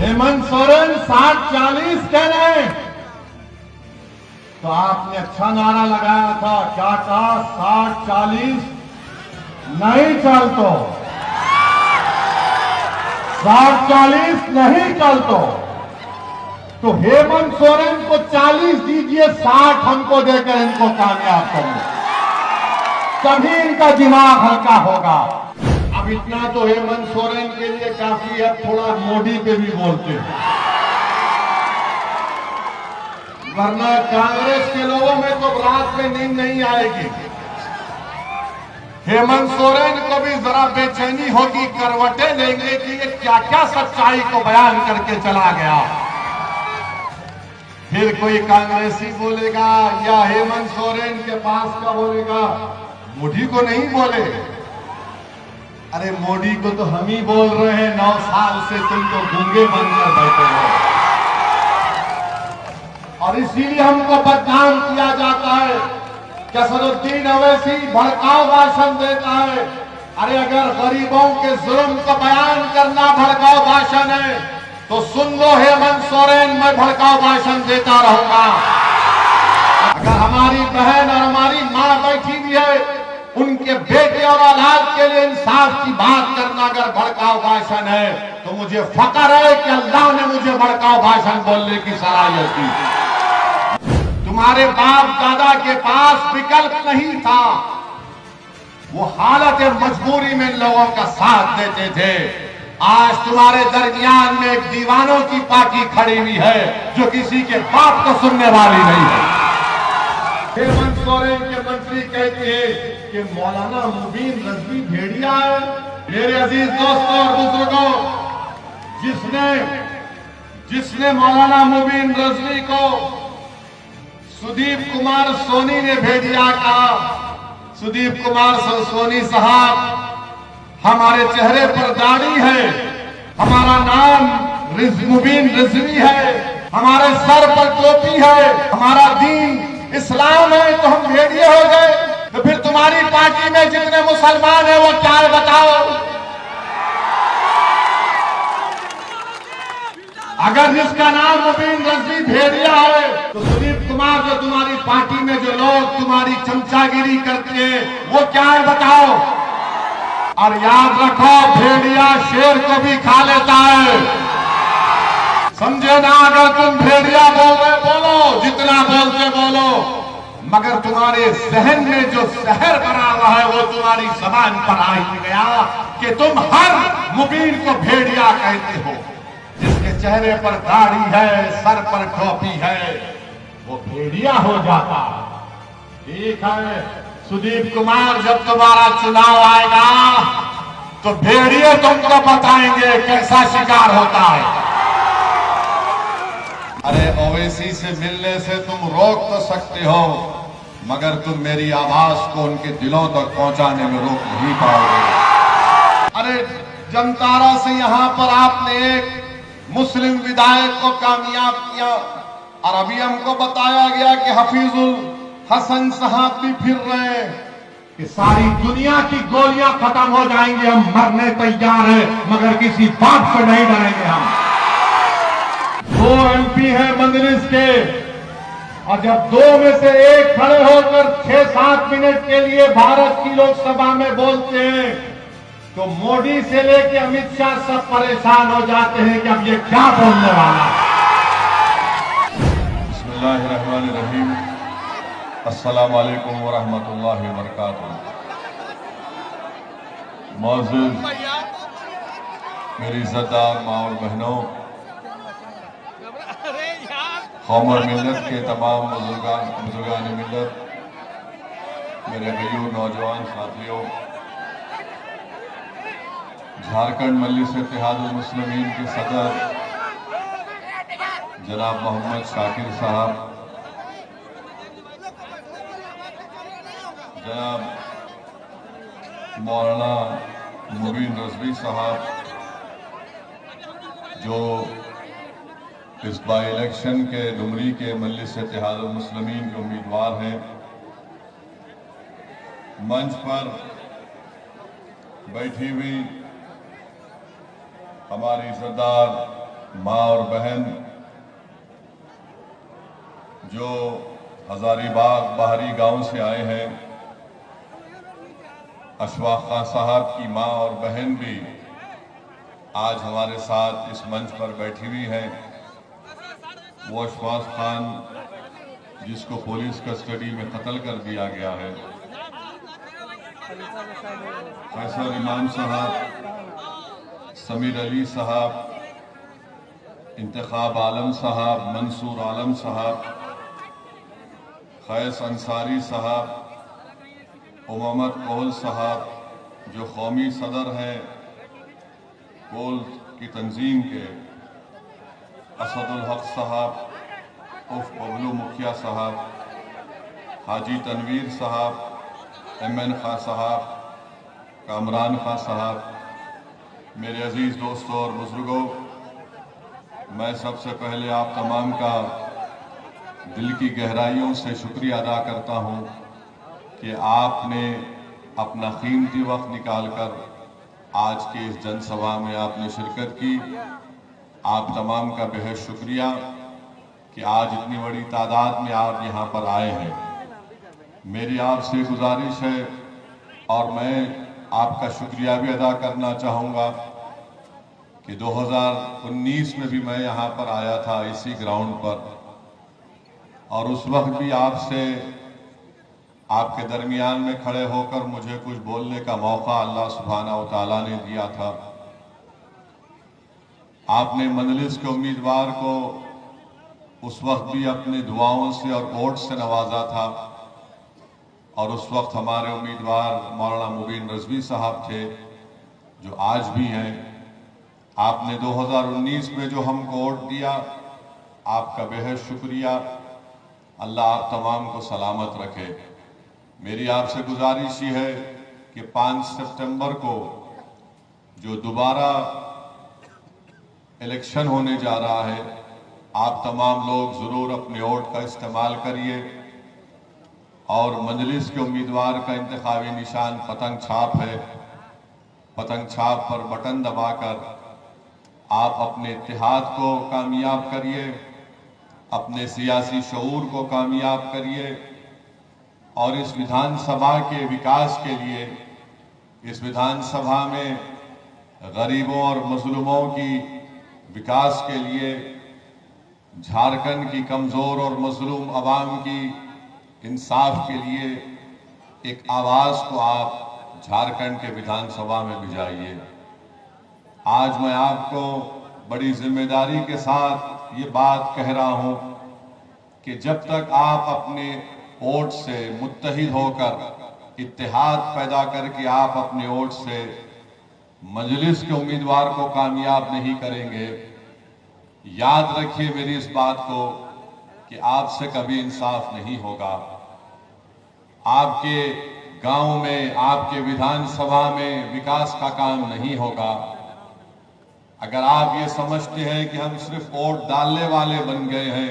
हेमंत सोरेन 60-40 कह रहे हैं, तो आपने अच्छा नारा लगाया था, क्या कहा? 60-40 नहीं चल तो हेमंत सोरेन को 40 दीजिए, 60 हमको देकर इनको कामयाब करिए, तभी इनका दिमाग हल्का होगा। अब इतना तो हेमंत सोरेन के लिए काफी है, थोड़ा मोदी पे भी बोलते हैं, वरना कांग्रेस के लोगों में तो रात में नींद नहीं आएगी। हेमंत सोरेन को भी जरा बेचैनी होगी, करवटें लेंगे कि ये क्या क्या सच्चाई को बयान करके चला गया। फिर कोई कांग्रेसी बोलेगा या हेमंत सोरेन के पास का बोलेगा, मोदी को नहीं बोले। अरे मोदी को तो हम ही बोल रहे हैं, 9 साल से तुम तो गूंगे बनकर बैठे हो, और इसीलिए हमको बदनाम किया जाता है कि असदुद्दीन अवैसी भड़काऊ भाषण देता है। अरे अगर गरीबों के जुल्म को बयान करना भड़काऊ भाषण है तो सुन लो हेमंत सोरेन, मैं भड़काऊ भाषण देता रहूंगा। अगर हमारी बहन और हमारी मां बैठी हुई है, उनके बेटे और औलाद के लिए इंसाफ की बात करना अगर भड़काऊ भाषण है, तो मुझे फक्र है कि अल्लाह ने मुझे भड़काऊ भाषण बोलने की सलाहियत दी। तुम्हारे बाप दादा के पास विकल्प नहीं था, वो हालत मजबूरी में लोगों का साथ देते थे। आज तुम्हारे दरमियान में एक दीवानों की पार्टी खड़ी हुई है जो किसी के बाप को सुनने वाली नहीं है। हेमंत सोरेन के मंत्री कहते हैं कि मौलाना मुबीन रजवी भेड़िया है। मेरे अजीज दोस्तों और बुजुर्गों, जिसने मौलाना मुबीन रजवी को सुदीप कुमार सोनी ने भेड़िया कहा, सुदीप कुमार सोनी साहब, हमारे चेहरे पर दाढ़ी है, हमारा नाम मुबीन रिजवी है, हमारे सर पर टोपी है, हमारा दीन इस्लाम है, तो हम भेड़िए हो गए। तो फिर तुम्हारी पार्टी में जितने मुसलमान हैं वो क्या है बताओ? अगर जिसका नाम मुबीन रजवी भेड़िया है, तो सुदीप कुमार जो तुम्हारी पार्टी में जो लोग तुम्हारी चमचागिरी करते हैं वो क्या है बताओ? और याद रखो, भेड़िया शेर को भी खा लेता है, समझे ना? अगर तुम भेड़िया बोल रहे बोलो, जितना बोलते बोलो, मगर तुम्हारे जहन में जो शहर बना हुआ है वो तुम्हारी जबान पर आ ही गया कि तुम हर मुबीन को भेड़िया कहते हो। जिसके चेहरे पर दाढ़ी है, सर पर टोपी है, वो भेड़िया हो जाता। ठीक है, सुदीप कुमार, जब तुम्हारा चुनाव आएगा तो भेड़िए तुमको बताएंगे कैसा शिकार होता है। अरे ओवैसी से मिलने से तुम रोक तो सकते हो, मगर तुम मेरी आवाज को उनके दिलों तक पहुंचाने में रोक नहीं पाओगे। अरे जमतारा से यहां पर आपने एक मुस्लिम विधायक को कामयाब किया, और अभी हमको बताया गया कि हफीजुल हसन साहब भी फिर रहे हैं कि सारी दुनिया की गोलियां खत्म हो जाएंगी, हम मरने तैयार हैं, मगर किसी बात से नहीं डरेंगे। हम 2 MP हैं मजलिस के, और जब 2 में से एक खड़े होकर 6-7 मिनट के लिए भारत की लोकसभा में बोलते हैं तो मोदी से लेके अमित शाह सब परेशान हो जाते हैं कि अब ये क्या बोलने वाला है। बिस्मिल्लाहिर्रहमानिर्रहीम, अस्सलाम वालेकुम व रहमतुल्लाहि व बरकातुहू। मौजूद मेरी इज्जतदार माँ और बहनों, कौम और मिल्लत के तमाम बुजुर्गान मिल्लत, मेरे गयूर नौजवान साथियों, झारखंड मजलिस इत्तेहादुल मुस्लिमीन के सदर जनाब मोहम्मद शाकिर साहब, जनाब मौलाना मुबीन रजवी साहब, जो इस बाई इलेक्शन के डुमरी के मजलिस इत्तेहादुल मुस्लिमीन के उम्मीदवार हैं, मंच पर बैठी हुई हमारी सरदार माँ और बहन जो हजारीबाग बाहरी गांव से आए हैं, अशफाक खान साहब की माँ और बहन भी आज हमारे साथ इस मंच पर बैठी हुई हैं। वो अशफाक खान जिसको पुलिस कस्टडी में कत्ल कर दिया गया है, फैसल इमाम साहब, समीर अली साहब, इंतखाब आलम साहब, मंसूर आलम साहब, खैस अंसारी साहब, मोहम्मद कोल साहब जो कौमी सदर हैं कोल की तंजीम के, असदुल हक साहब उफ बबलू मुखिया साहब, हाजी तनवीर साहब, MN खां साहब, कामरान खां साहब, मेरे अजीज़ दोस्तों और बुजुर्गों, मैं सबसे पहले आप तमाम का दिल की गहराइयों से शुक्रिया अदा करता हूं कि आपने अपना कीमती वक्त निकालकर आज की इस जनसभा में आपने शिरकत की। आप तमाम का बेहद शुक्रिया कि आज इतनी बड़ी तादाद में आप यहाँ पर आए हैं। मेरी आपसे गुजारिश है और मैं आपका शुक्रिया भी अदा करना चाहूँगा कि 2019 में भी मैं यहाँ पर आया था इसी ग्राउंड पर, और उस वक्त भी आपसे आपके दरमियान में खड़े होकर मुझे कुछ बोलने का मौका अल्लाह सुब्हाना व तआला ने दिया था। आपने मंजलिस के उम्मीदवार को उस वक्त भी अपनी दुआओं से और वोट से नवाजा था, और उस वक्त हमारे उम्मीदवार मौलाना मुबीन रजवी साहब थे जो आज भी हैं। आपने 2019 में जो हमको वोट दिया, आपका बेहद शुक्रिया। अल्लाह आप तमाम को सलामत रखे। मेरी आपसे गुजारिश ही है कि 5 सितंबर को जो दोबारा इलेक्शन होने जा रहा है, आप तमाम लोग ज़रूर अपने वोट का इस्तेमाल करिए और मजलिस के उम्मीदवार का इंतखाबी निशान पतंग छाप है। पतंग छाप पर बटन दबाकर आप अपने इत्तेहाद को कामयाब करिए, अपने सियासी शऊर को कामयाब करिए और इस विधानसभा के विकास के लिए, इस विधानसभा में गरीबों और मजलूमों की विकास के लिए, झारखंड की कमज़ोर और मजलूम आवाम की इंसाफ के लिए एक आवाज़ को आप झारखंड के विधानसभा में भिजाइए। आज मैं आपको बड़ी जिम्मेदारी के साथ ये बात कह रहा हूं कि जब तक आप अपने वोट से मुत्तहिद होकर, इत्तेहाद पैदा करके आप अपने वोट से मजलिस के उम्मीदवार को कामयाब नहीं करेंगे, याद रखिए मेरी इस बात को कि आपसे कभी इंसाफ नहीं होगा। आपके गांव में, आपके विधानसभा में विकास का काम नहीं होगा। अगर आप ये समझते हैं कि हम सिर्फ वोट डालने वाले बन गए हैं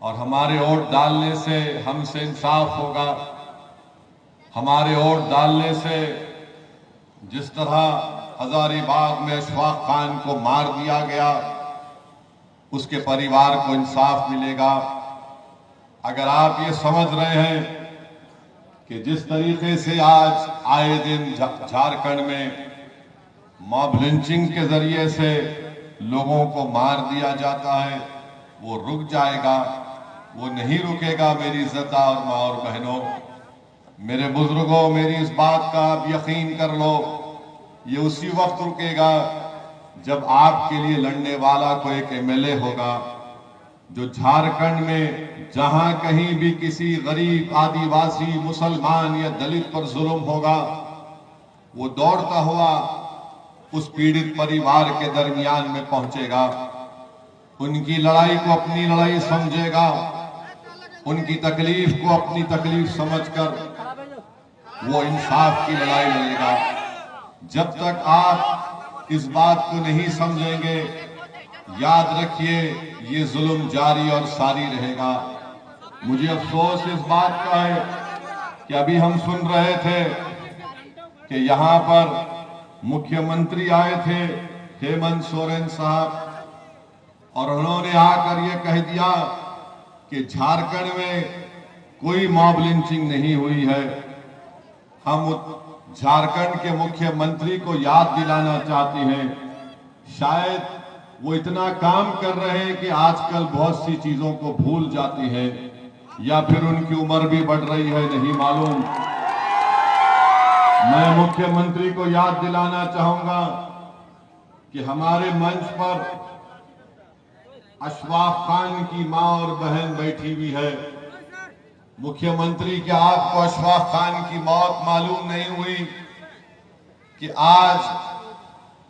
और हमारे वोट डालने से हमसे इंसाफ होगा, हमारे वोट डालने से जिस तरह हजारीबाग में अशफाक खान को मार दिया गया उसके परिवार को इंसाफ मिलेगा, अगर आप ये समझ रहे हैं कि जिस तरीके से आज आए दिन झारखंड में मॉब लिंचिंग के जरिए से लोगों को मार दिया जाता है, वो रुक जाएगा, वो नहीं रुकेगा। मेरी इज्जतदार माँ और बहनों, मेरे बुजुर्गों, मेरी इस बात का आप यकीन कर लो, ये उसी वक्त रुकेगा जब आपके लिए लड़ने वाला कोई एक MLA होगा जो झारखंड में जहां कहीं भी किसी गरीब, आदिवासी, मुसलमान या दलित पर जुल्म होगा, वो दौड़ता हुआ उस पीड़ित परिवार के दरमियान में पहुंचेगा, उनकी लड़ाई को अपनी लड़ाई समझेगा, उनकी तकलीफ को अपनी तकलीफ समझकर वो इंसाफ की लड़ाई लड़ेगा। जब तक आप इस बात को नहीं समझेंगे, याद रखिए ये जुल्म जारी और सारी रहेगा। मुझे अफसोस इस बात का है कि अभी हम सुन रहे थे कि यहाँ पर मुख्यमंत्री आए थे, हेमंत सोरेन साहब, और उन्होंने आकर ये कह दिया कि झारखंड में कोई मॉब लिंचिंग नहीं हुई है। हम झारखंड के मुख्यमंत्री को याद दिलाना चाहते हैं, शायद वो इतना काम कर रहे हैं कि आजकल बहुत सी चीजों को भूल जाते हैं, या फिर उनकी उम्र भी बढ़ रही है, नहीं मालूम। मैं मुख्यमंत्री को याद दिलाना चाहूंगा कि हमारे मंच पर अशफाक खान की मां और बहन बैठी हुई है। मुख्यमंत्री, क्या आपको अशफाक खान की मौत मालूम नहीं हुई कि आज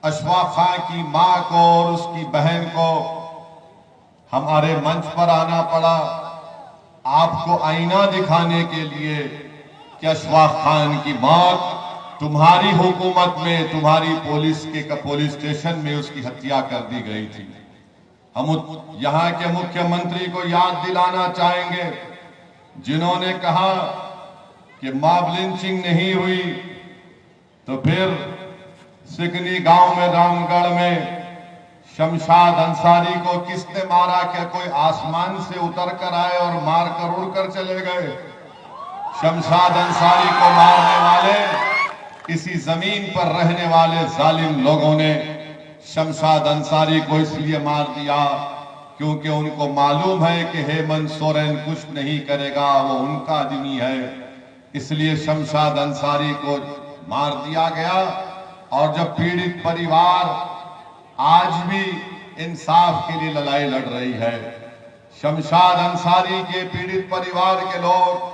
अशफाक खान की मां को और उसकी बहन को हमारे मंच पर आना पड़ा आपको आईना दिखाने के लिए कि अशफाक खान की मौत तुम्हारी हुकूमत में, तुम्हारी पुलिस स्टेशन में उसकी हत्या कर दी गई थी। हम यहां के मुख्यमंत्री को याद दिलाना चाहेंगे जिन्होंने कहा कि मॉब लिंचिंग नहीं हुई, तो फिर सिकनी गांव में रामगढ़ में शमशाद अंसारी को किसने मारा? क्या कोई आसमान से उतर कर आए और मारकर उड़कर चले गए? शमशाद अंसारी को मारने वाले इसी जमीन पर रहने वाले जालिम लोगों ने शमशाद अंसारी को इसलिए मार दिया क्योंकि उनको मालूम है कि हेमंत सोरेन कुछ नहीं करेगा, वो उनका आदमी है, इसलिए शमशाद अंसारी को मार दिया गया। और जब पीड़ित परिवार आज भी इंसाफ के लिए लड़ाई लड़ रही है, शमशाद अंसारी के पीड़ित परिवार के लोग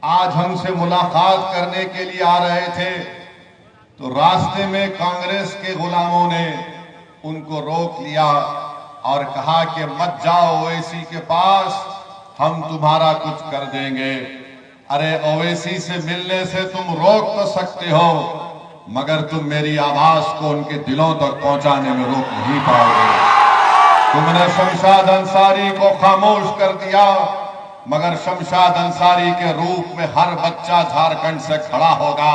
आज हमसे मुलाकात करने के लिए आ रहे थे, तो रास्ते में कांग्रेस के गुलामों ने उनको रोक लिया और कहा कि मत जाओ ओवैसी के पास, हम तुम्हारा कुछ कर देंगे। अरे ओवैसी से मिलने से तुम रोक तो सकते हो, मगर तुम मेरी आवाज को उनके दिलों तक पहुंचाने में रोक नहीं पाओगे। तुमने शमशाद अंसारी को खामोश कर दिया, मगर शमशाद अंसारी के रूप में हर बच्चा झारखंड से खड़ा होगा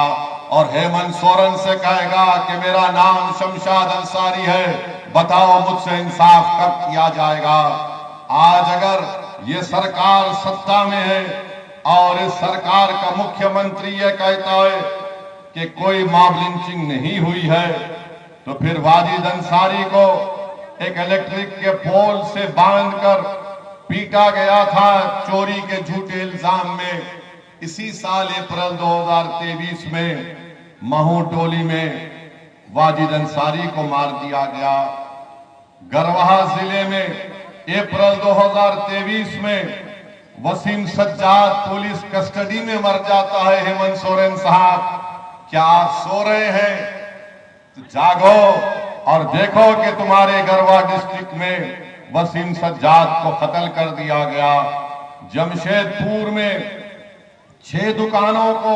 और हेमंत सोरेन से कहेगा कि मेरा नाम शमशाद अंसारी है, बताओ मुझसे इंसाफ कब किया जाएगा। आज अगर ये सरकार सत्ता में है और इस सरकार का मुख्यमंत्री ये कहता है कि कोई मॉब लिंचिंग नहीं हुई है, तो फिर वाजिद अंसारी को एक इलेक्ट्रिक के पोल से बांधकर पीटा गया था चोरी के झूठे इल्जाम में। इसी साल अप्रैल 2023 में महू टोली में वाजिद अंसारी को मार दिया गया। गरवाहा जिले में अप्रैल 2023 में वसीम सज्जाद पुलिस कस्टडी में मर जाता है। हेमंत सोरेन साहब, क्या आप सो रहे हैं? तो जागो और देखो कि तुम्हारे गरवा डिस्ट्रिक्ट में वसीम सज्जाद को कत्ल कर दिया गया। जमशेदपुर में 6 दुकानों को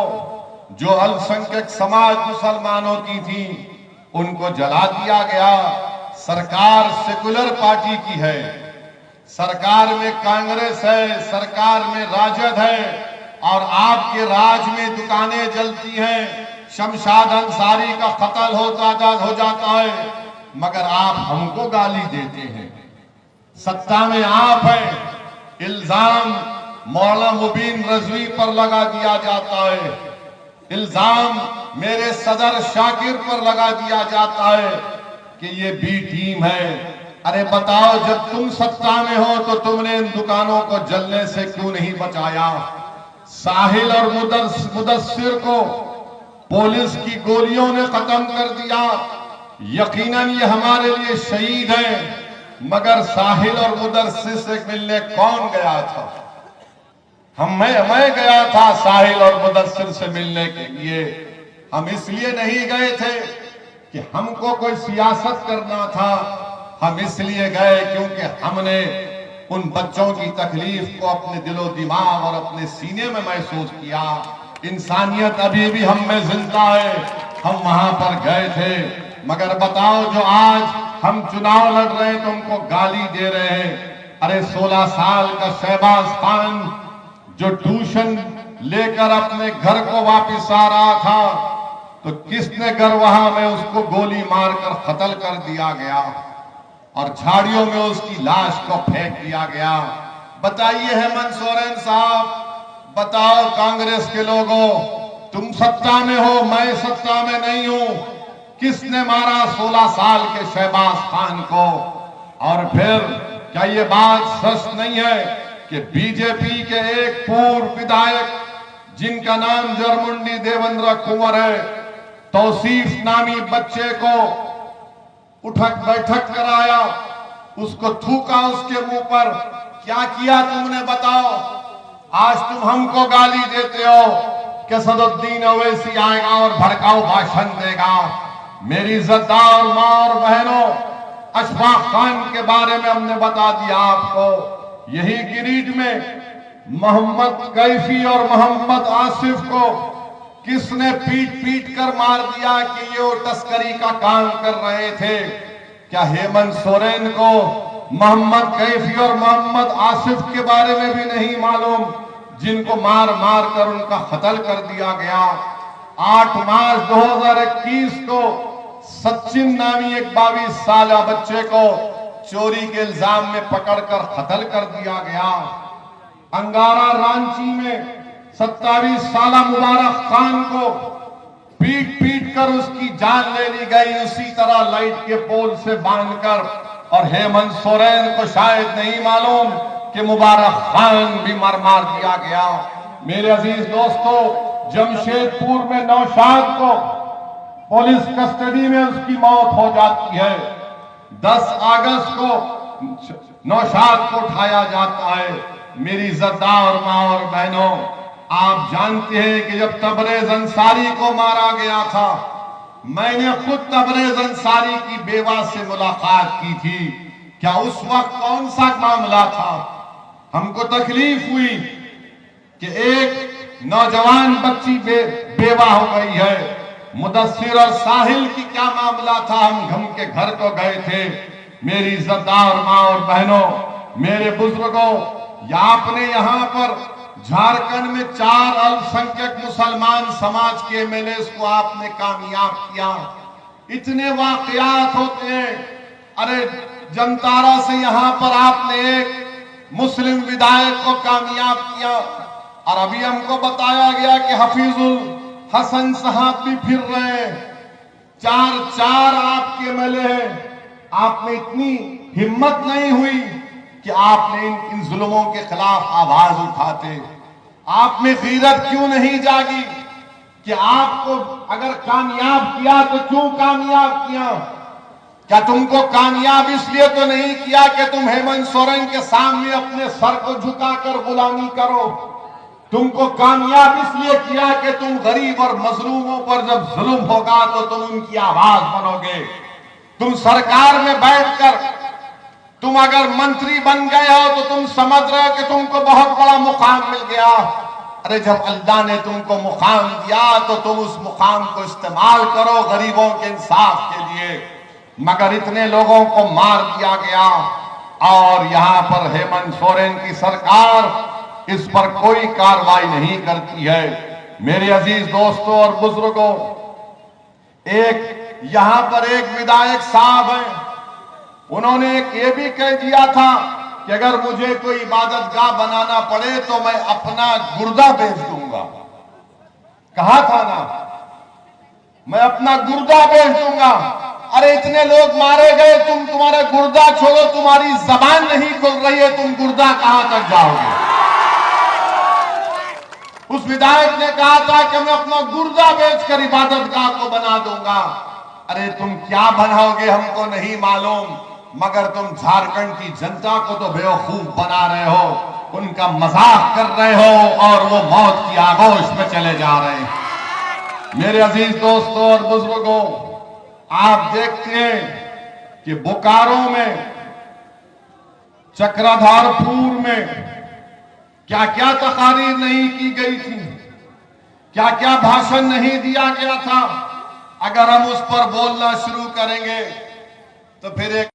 जो अल्पसंख्यक समाज मुसलमानों की थी उनको जला दिया गया। सरकार सेकुलर पार्टी की है, सरकार में कांग्रेस है, सरकार में राजद है और आपके राज में दुकानें जलती हैं। शमशाद अंसारी का कत्ल हो जाता है, मगर आप हमको गाली देते हैं। सत्ता में आप हैं, इल्जाम मौलाना मुबीन रजवी पर लगा दिया जाता है, इल्जाम मेरे सदर शाकिर पर लगा दिया जाता है कि ये बी टीम है। अरे बताओ, जब तुम सत्ता में हो तो तुमने इन दुकानों को जलने से क्यों नहीं बचाया? साहिल और मुदस्सिर को पुलिस की गोलियों ने खत्म कर दिया। यकीनन ये हमारे लिए शहीद हैं, मगर साहिल और मुदस्सिर से मिलने कौन गया था? मैं गया था साहिल और मुदस्सिर से मिलने के लिए। हम इसलिए नहीं गए थे कि हमको कोई सियासत करना था, हम इसलिए गए क्योंकि हमने उन बच्चों की तकलीफ को अपने दिलो दिमाग और अपने सीने में महसूस किया। इंसानियत अभी भी हम में जिंदा है, हम वहां पर गए थे। मगर बताओ, जो आज हम चुनाव लड़ रहे हैं तो हमको गाली दे रहे हैं। अरे 16 साल का शहबाज खान जो ट्यूशन लेकर अपने घर को वापस आ रहा था, तो किसने गरवाहा में उसको गोली मारकर कत्ल कर दिया गया? और झाड़ियों में उसकी लाश को फेंक दिया गया। बताइए हेमंत सोरेन साहब, बताओ कांग्रेस के लोगों, तुम सत्ता में हो, मैं सत्ता में नहीं हूं, किसने मारा 16 साल के शहबाज खान को? और फिर क्या ये बात सच नहीं है कि बीजेपी के एक पूर्व विधायक जिनका नाम जरमुंडी देवेंद्र कुंवर है, तौसीफ नामी बच्चे को उठक बैठक कराया, उसको थूका उसके मुंह पर? क्या किया तुमने बताओ? आज तुम हमको गाली देते हो कि सदुद्दीन ओवैसी आएगा और भड़काऊ भाषण देगा। मेरी इज्जतदार मां और बहनों, अशफाक खान के बारे में हमने बता दिया आपको। यही गिरिडीह में मोहम्मद कैफी और मोहम्मद आसिफ को किसने पीट पीट कर मार दिया कि ये वो तस्करी का काम कर रहे थे? क्या हेमंत सोरेन को मोहम्मद कैफी और मोहम्मद आसिफ के बारे में भी नहीं मालूम, जिनको मार मार कर उनका कत्ल कर दिया गया? 8 मार्च 2021 को सचिन नामी एक 22 साल बच्चे को चोरी के इल्जाम में पकड़कर कत्ल कर दिया गया। अंगारा रांची में 27 साल मुबारक खान को पीट पीट कर उसकी जान ले ली गई, उसी तरह लाइट के पोल से बांधकर। और हेमंत सोरेन को शायद नहीं मालूम कि मुबारक खान भी मार दिया गया। मेरे अजीज दोस्तों, जमशेदपुर में नौशाद को पुलिस कस्टडी में उसकी मौत हो जाती है। 10 अगस्त को नौशाद को उठाया जाता है। मेरी इज्जतदार मां और बहनों, आप जानते हैं कि जब तबरेज अंसारी को मारा गया था, मैंने खुद तबरेज अंसारी की बेवा से मुलाकात की थी। क्या उस वक्त कौन सा मामला था? हमको तकलीफ हुई कि एक नौजवान बच्ची बेवा हो गई है। मुदस्सिर और साहिल की क्या मामला था? हम घम के घर को गए थे। मेरी इज्जतदार मां और बहनों, मेरे बुजुर्गों, आपने यहां पर झारखंड में 4 अल्पसंख्यक मुसलमान समाज के एमएलए को आपने कामयाब किया। इतने वाकयात होते हैं। अरे जमतारा से यहां पर आपने एक मुस्लिम विधायक को कामयाब किया, और अभी हमको बताया गया कि हफीजुल हसन साहब भी फिर रहे हैं। 4 आपके एमएलए हैं। आप में इतनी हिम्मत नहीं हुई कि आपने इन जुल्मों के खिलाफ आवाज उठाते? आप में गीरत क्यों नहीं जागी कि आपको अगर कामयाब किया तो क्यों कामयाब किया? क्या तुमको कामयाब इसलिए तो नहीं किया कि तुम हेमंत सोरेन के सामने अपने सर को झुकाकर गुलामी करो? तुमको कामयाब इसलिए किया कि तुम गरीब और मजलूमों पर जब जुल्म होगा तो तुम उनकी आवाज बनोगे। तुम सरकार में बैठकर तुम अगर मंत्री बन गए हो तो तुम समझ रहे हो कि तुमको बहुत बड़ा मुकाम मिल गया। अरे जब अल्लाह ने तुमको मुकाम दिया तो तुम उस मुकाम को इस्तेमाल करो गरीबों के इंसाफ के लिए। मगर इतने लोगों को मार दिया गया और यहां पर हेमंत सोरेन की सरकार इस पर कोई कार्रवाई नहीं करती है। मेरे अजीज दोस्तों और बुजुर्गों, यहां पर एक विधायक साहब हैं, उन्होंने ये भी कह दिया था कि अगर मुझे कोई इबादतगाह बनाना पड़े तो मैं अपना गुर्दा बेच दूंगा। कहा था ना, मैं अपना गुर्दा बेच दूंगा। अरे इतने लोग मारे गए, तुम्हारा गुर्दा छोड़ो, तुम्हारी जबान नहीं खुल रही है, तुम गुर्दा कहां तक जाओगे? उस विधायक ने कहा था कि मैं अपना गुर्दा बेचकर इबादतगाह को बना दूंगा। अरे तुम क्या बनाओगे हमको नहीं मालूम, मगर तुम झारखंड की जनता को तो बेवकूफ बना रहे हो, उनका मजाक कर रहे हो और वो मौत की आगोश में चले जा रहे हैं। मेरे अजीज दोस्तों और बुजुर्गों, आप देखते हैं कि बोकारो में, चक्रधरपुर में क्या क्या तकारीर नहीं की गई थी, क्या क्या भाषण नहीं दिया गया था। अगर हम उस पर बोलना शुरू करेंगे तो फिर एक